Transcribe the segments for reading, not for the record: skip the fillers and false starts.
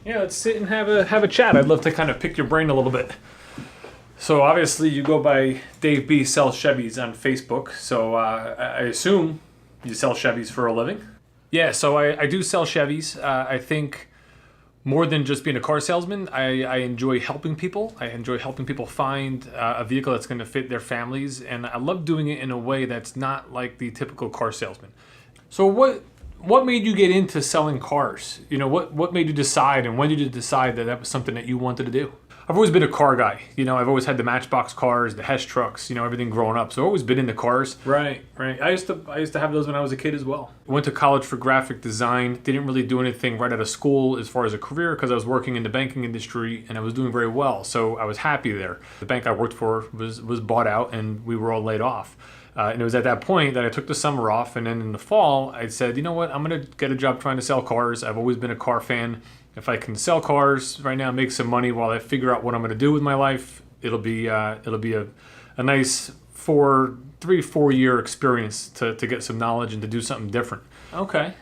Yeah, let's sit and have a chat. I'd love to kind of pick your brain a little bit. So obviously you go by Dave B Sells Chevys on Facebook. So I assume you sell Chevys for a living? Yeah, so I do sell Chevys. I think more than just being a car salesman, I enjoy helping people. I enjoy helping people find a vehicle that's going to fit their families. And I love doing it in a way that's not like the typical car salesman. So what made you get into selling cars? You know, what made you decide, and when did you decide that that was something that you wanted to do? I've always been a car guy. You know, I've always had the Matchbox cars, the Hess trucks, you know, everything growing up. So I've always been into cars. Right. I used to have those when I was a kid as well. I went to college for graphic design. Didn't really do anything right out of school as far as a career because I was working in the banking industry and I was doing very well. So I was happy there. The bank I worked for was bought out and we were all laid off. And it was at that point that I took the summer off, and then in the fall, I said, you know what, I'm going to get a job trying to sell cars. I've always been a car fan. If I can sell cars right now, make some money while I figure out what I'm going to do with my life, it'll be a nice 3-4 year experience to get some knowledge and to do something different. Okay.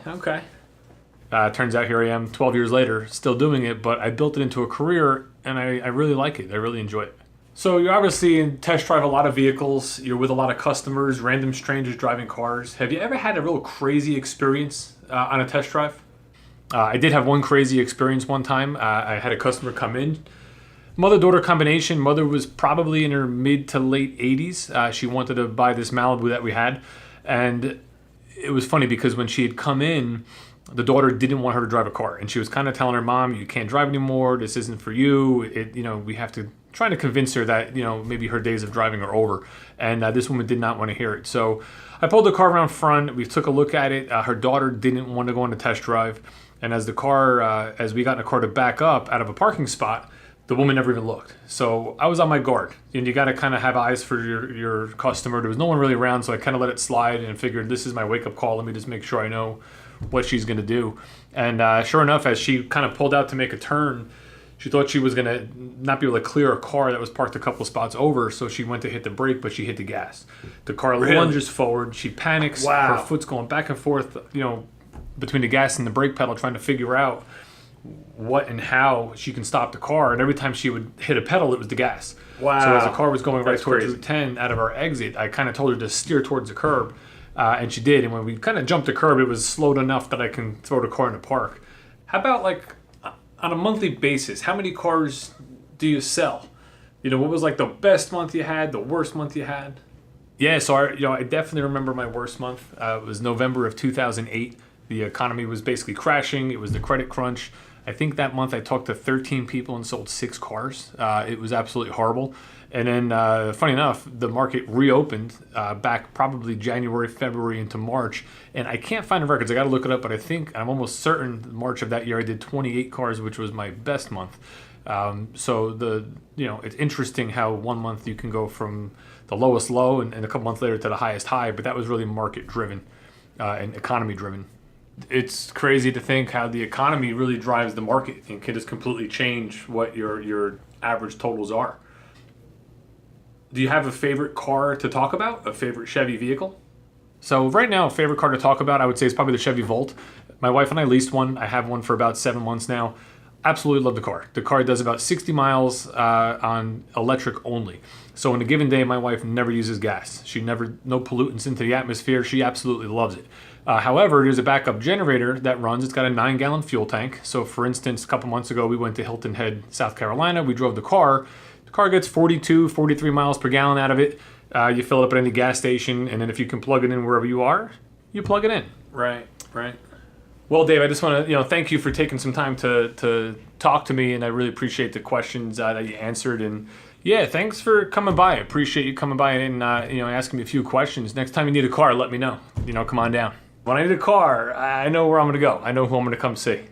Turns out here I am 12 years later, still doing it, but I built it into a career, and I really like it. I really enjoy it. So you're obviously in test drive a lot of vehicles. You're with a lot of customers, random strangers driving cars. Have you ever had a real crazy experience on a test drive? I did have one crazy experience one time. I had a customer come in. Mother-daughter combination. Mother was probably in her mid to late 80s. She wanted to buy this Malibu that we had. And it was funny because when she had come in, the daughter didn't want her to drive a car. And she was kind of telling her mom, you can't drive anymore. This isn't for you. We have to trying to convince her that, maybe her days of driving are over. And this woman did not want to hear it. So I pulled the car around front. We took a look at it. Her daughter didn't want to go on a test drive. And as we got in the car to back up out of a parking spot, the woman never even looked. So I was on my guard. And you got to kind of have eyes for your customer. There was no one really around, so I kind of let it slide and figured this is my wake-up call. Let me just make sure I know what she's going to do. And sure enough, as she kind of pulled out to make a turn, she thought she was going to not be able to clear a car that was parked a couple spots over, so she went to hit the brake, but she hit the gas. The car lunges forward. She panics. Wow. Her foot's going back and forth, between the gas and the brake pedal, trying to figure out what and how she can stop the car. And every time she would hit a pedal, it was the gas. Wow. So as the car was going right towards Route 10 out of our exit, I kind of told her to steer towards the curb, and she did. And when we kind of jumped the curb, it was slowed enough that I can throw the car in the park. How about on a monthly basis, how many cars do you sell? What was the best month you had, the worst month you had? Yeah, so I definitely remember my worst month. It was November of 2008. The economy was basically crashing. It was the credit crunch. I think that month I talked to 13 people and sold 6 cars. It was absolutely horrible. And then, funny enough, the market reopened back probably January, February into March. And I can't find the records. I got to look it up, but I'm almost certain March of that year I did 28 cars, which was my best month. So it's interesting how one month you can go from the lowest low and a couple months later to the highest high, but that was really market driven and economy driven. It's crazy to think how the economy really drives the market and can just completely change what your average totals are. Do you have a favorite car to talk about? A favorite Chevy vehicle? So right now, a favorite car to talk about, I would say is probably the Chevy Volt. My wife and I leased one. I have one for about 7 months now. Absolutely love the car. The car does about 60 miles on electric only. So in a given day, my wife never uses gas. No pollutants into the atmosphere. She absolutely loves it. However, there's a backup generator that runs. It's got a 9-gallon fuel tank. So for instance, a couple months ago, we went to Hilton Head, South Carolina. We drove the car. The car gets 42, 43 miles per gallon out of it. You fill it up at any gas station, and then if you can plug it in wherever you are, you plug it in. Right. Well, Dave, I just want to thank you for taking some time to talk to me, and I really appreciate the questions that you answered. And yeah, thanks for coming by. I appreciate you coming by and asking me a few questions. Next time you need a car, let me know. Come on down. When I need a car, I know where I'm going to go. I know who I'm going to come see.